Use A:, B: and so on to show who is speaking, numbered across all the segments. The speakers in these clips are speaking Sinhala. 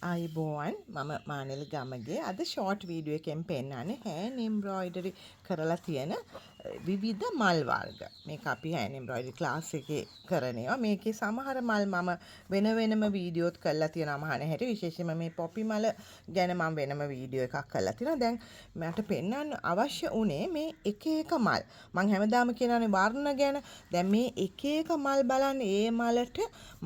A: අයිබෝවන් මම මානෙල් ගමගේ අද ෂෝට් වීඩියෝ එකෙන් පෙන්නන්නේ හෑන් එම්බ්‍රොයිඩරි කරලා තියෙන විවිධ මල් වර්ග. මේක අපි හෑන් එම්බ්‍රොයිඩරි ක්ලාස් එකේ කරන ඒවා. මේකේ සමහර මල් මම වෙන වෙනම වීඩියෝත් කරලා තියෙනවා මහන හැටි. විශේෂයෙන්ම මේ පොපි මල ගැන මම වෙනම වීඩියෝ එකක් කරලා තියෙනවා. දැන් මට පෙන්වන්න අවශ්‍ය උනේ මේ එක එක මල්. මම හැමදාම කියනවානේ වර්ණ ගැන. දැන් මේ එක එක මල් බලන්න ඒ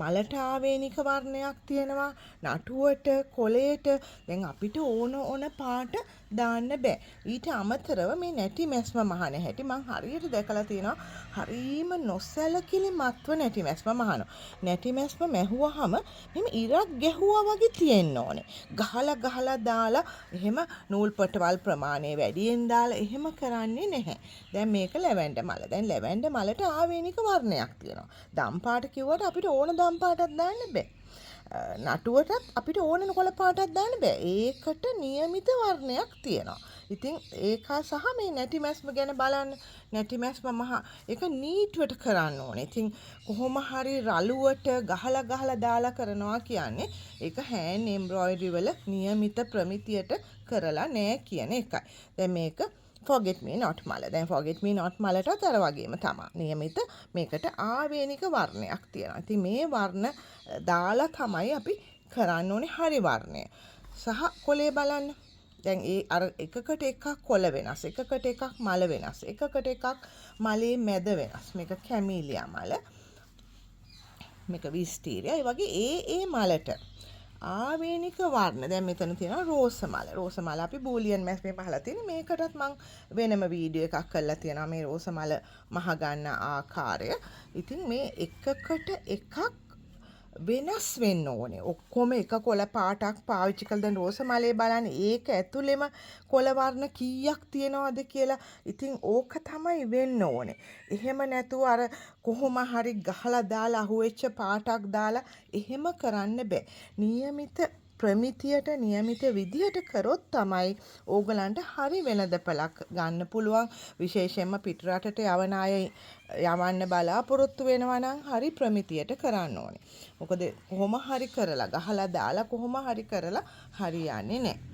A: මලට ආවේනික වර්ණයක් තියෙනවා. නටුවට කොලේට දැන් අපිට ඕන පාට දාන්න බෑ. ඊට අමතරව මේ නැටි මැස්ම මහන හැටි මං හරියට දැකලා තියෙනවා. හරීම නොසැලකිලිමත්ව නැටි මැස්ම මහනවා. නැටි මැස්ම මැහුවහම මෙහෙම ඉරක් ගැහුවා වගේ තියෙන්න ඕනේ. ගහලා දාලා එහෙම නූල් පටවල් ප්‍රමාණය වැඩියෙන් දාලා එහෙම කරන්නේ නැහැ. දැන් මේක ලැවැන්ඩර් මල. දැන් ලැවැන්ඩර් මලට ආවේනික වර්ණයක් තියෙනවා. දම් පාට කිව්වට අපිට ඕන දම් පාටක් දාන්න බෑ. නටුවටත් අපිට ඕන කොළ පාටක් දාන්න බෑ. ඒකට નિયમિત වර්ණයක් තියෙනවා. ඉතින් ඒක සහ මේ නැටි මැස්ම ගැන බලන්න. නැටි මැස්ම ඒක නීට්වට කරන්න ඕනේ. ඉතින් කොහොම හරි රළුවට ගහලා දාලා කරනවා කියන්නේ ඒක හෑන් එම්බ්‍රොයිඩරි වල નિયમિત ප්‍රමිතියට කරලා නෑ කියන එකයි. දැන් මේක forget me not මල. දැන් forget me not මලටත් අර වගේම තමයි. નિયમિત මේකට ආවේනික වර්ණයක් තියෙනවා. ඉතින් මේ වර්ණ දාලා තමයි අපි කරන්න ඕනේ හරි වර්ණය. සහ කොලේ බලන්න. දැන් ඒ අර එකකට එකක් කොළ වෙනස්. එකකට එකක් මල වෙනස්. එකකට එකක් මලේ මැද වෙනස්. මේක කැමීලියා මල. මේක විස්ටීරියා. ඒ වගේ ඒ මලට ආවේනික වර්ණ. දැන් මෙතන තියෙනවා රෝස මල. රෝස මල අපි බූලියන් මැස්මේ පහලා තියෙන. මේකටත් මම වෙනම වීඩියෝ එකක් කරලා තියෙනවා මේ රෝස මල මහ ගන්න ආකාරය. ඉතින් මේ එකකට එකක් වෙනස් වෙන්න ඕනේ. ඔක්කොම එක කොළ පාටක් පාවිච්චි කළ දැන් රෝස මලේ බලන්න ඒක ඇතුළෙම කොළ වර්ණ කීයක් තියෙනවද කියලා. ඉතින් ඕක තමයි වෙන්න ඕනේ. එහෙම නැතුව අර කොහොම හරි ගහලා දාලා අහුවෙච්ච පාටක් දාලා එහෙම කරන්න බෑ. નિયમિત ප්‍රමිතියට નિયમિત විදියට කරොත් තමයි ඕගලන්ට හරි වෙළඳපළක් ගන්න පුළුවන්. විශේෂයෙන්ම පිටරටට යවන අය යවන්න බලාපොරොත්තු වෙනවා නම් හරි ප්‍රමිතියට කරන්න ඕනේ. මොකද කොහොම හරි කරලා ගහලා දාලා කොහොම හරි කරලා හරියන්නේ නැහැ.